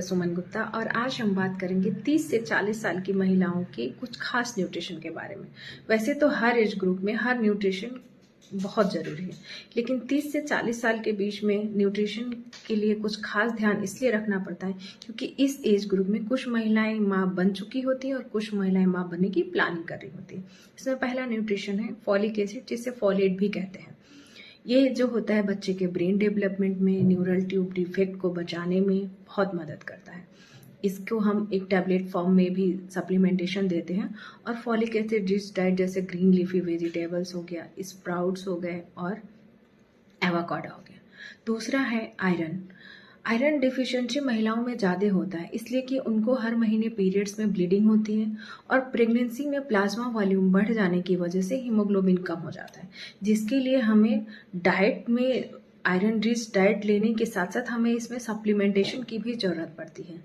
सुमन गुप्ता और आज हम बात करेंगे 30 से 40 साल की महिलाओं के कुछ खास न्यूट्रिशन के बारे में। वैसे तो हर एज ग्रुप में हर न्यूट्रिशन बहुत ज़रूरी है, लेकिन 30 से 40 साल के बीच में न्यूट्रिशन के लिए कुछ खास ध्यान इसलिए रखना पड़ता है क्योंकि इस एज ग्रुप में कुछ महिलाएं माँ बन चुकी होती हैं और कुछ महिलाएं माँ बनने की प्लानिंग कर रही होती हैं। इसमें पहला न्यूट्रिशन है फॉलिक एसिड, जिसे फॉलेट भी कहते हैं। ये जो होता है बच्चे के ब्रेन डेवलपमेंट में, न्यूरल ट्यूब डिफेक्ट को बचाने में बहुत मदद करता है। इसको हम एक टैबलेट फॉर्म में भी सप्लीमेंटेशन देते हैं। और फॉलिक एसिड रिच डाइट जैसे ग्रीन लीफी वेजिटेबल्स हो गया, स्प्राउट्स हो गए और एवोकाडो हो गया। दूसरा है आयरन। आयरन डिफिशिएंसी महिलाओं में ज़्यादा होता है इसलिए कि उनको हर महीने पीरियड्स में ब्लीडिंग होती है और प्रेगनेंसी में प्लाज्मा वॉल्यूम बढ़ जाने की वजह से हीमोग्लोबिन कम हो जाता है, जिसके लिए हमें डाइट में आयरन रिच डाइट लेने के साथ साथ हमें इसमें सप्लीमेंटेशन की भी ज़रूरत पड़ती है।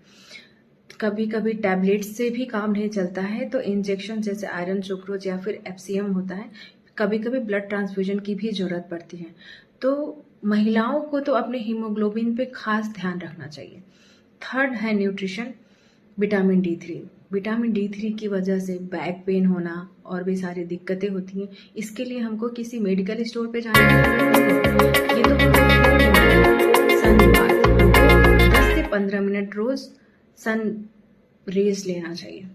कभी कभी टैबलेट्स से भी काम नहीं चलता है तो इंजेक्शन जैसे आयरन सुक्रोज या फिर एफसीएम होता है। कभी कभी ब्लड ट्रांसफ्यूजन की भी ज़रूरत पड़ती है। तो महिलाओं को तो अपने हीमोग्लोबिन पे खास ध्यान रखना चाहिए। थर्ड है nutrition vitamin D3. Vitamin D3 की वजह से बैक पेन होना और भी सारी दिक्कतें होती हैं। इसके लिए हमको किसी मेडिकल स्टोर पे जाने की जरूरत नहीं है। ये तो सनबाथ 10 से 15 मिनट रोज सन रेज लेना चाहिए।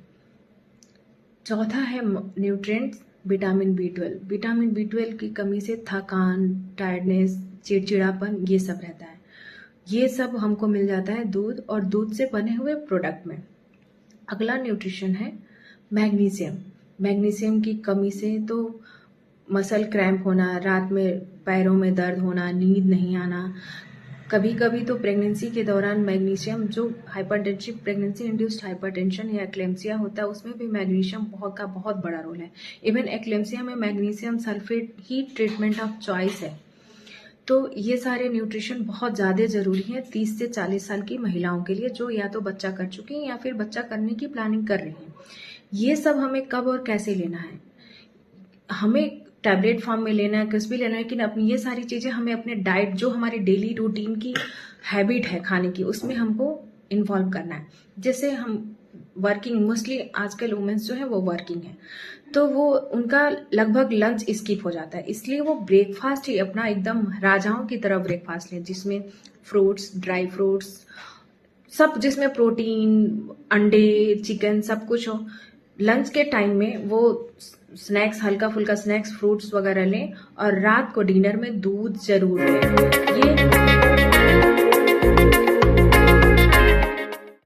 चौथा है nutrients vitamin B12. Vitamin B12 की कमी से थकान, टायर्डनेस, चिड़चिड़ापन ये सब रहता है। ये सब हमको मिल जाता है दूध और दूध से बने हुए प्रोडक्ट में। अगला न्यूट्रिशन है मैग्नीशियम। मैग्नीशियम की कमी से तो मसल क्रैम्प होना, रात में पैरों में दर्द होना, नींद नहीं आना। कभी कभी तो प्रेगनेंसी के दौरान मैग्नीशियम, जो हाइपरटेंसिव प्रेगनेंसी इंड्यूस्ड हाइपरटेंशन या एक्लेम्सिया होता है, उसमें भी मैग्नीशियम बहुत बड़ा रोल है। इवन एक्लेम्सिया में magnesium sulphate he treatment of choice है। तो ये सारे न्यूट्रिशन बहुत ज़्यादा ज़रूरी हैं 30 से 40 साल की महिलाओं के लिए, जो या तो बच्चा कर चुकी हैं या फिर बच्चा करने की प्लानिंग कर रही हैं। ये सब हमें कब और कैसे लेना है, हमें टैबलेट फॉर्म में लेना है, कुछ भी लेना है, लेकिन अपनी ये सारी चीज़ें हमें अपने डाइट, जो हमारी डेली रूटीन की हैबिट है खाने की, उसमें हमको इन्वॉल्व करना है। जैसे हम वर्किंग, मोस्टली आजकल वुमेन्स जो है वो वर्किंग है, तो वो उनका लगभग लंच स्किप हो जाता है, इसलिए वो ब्रेकफास्ट ही अपना एकदम राजाओं की तरह ब्रेकफास्ट लें, जिसमें फ्रूट्स, ड्राई फ्रूट्स सब, जिसमें प्रोटीन, अंडे, चिकन सब कुछ हो। लंच के टाइम में वो स्नैक्स, हल्का फुल्का स्नैक्स, फ्रूट्स वगैरह लें और रात को डिनर में दूध जरूर लें। ये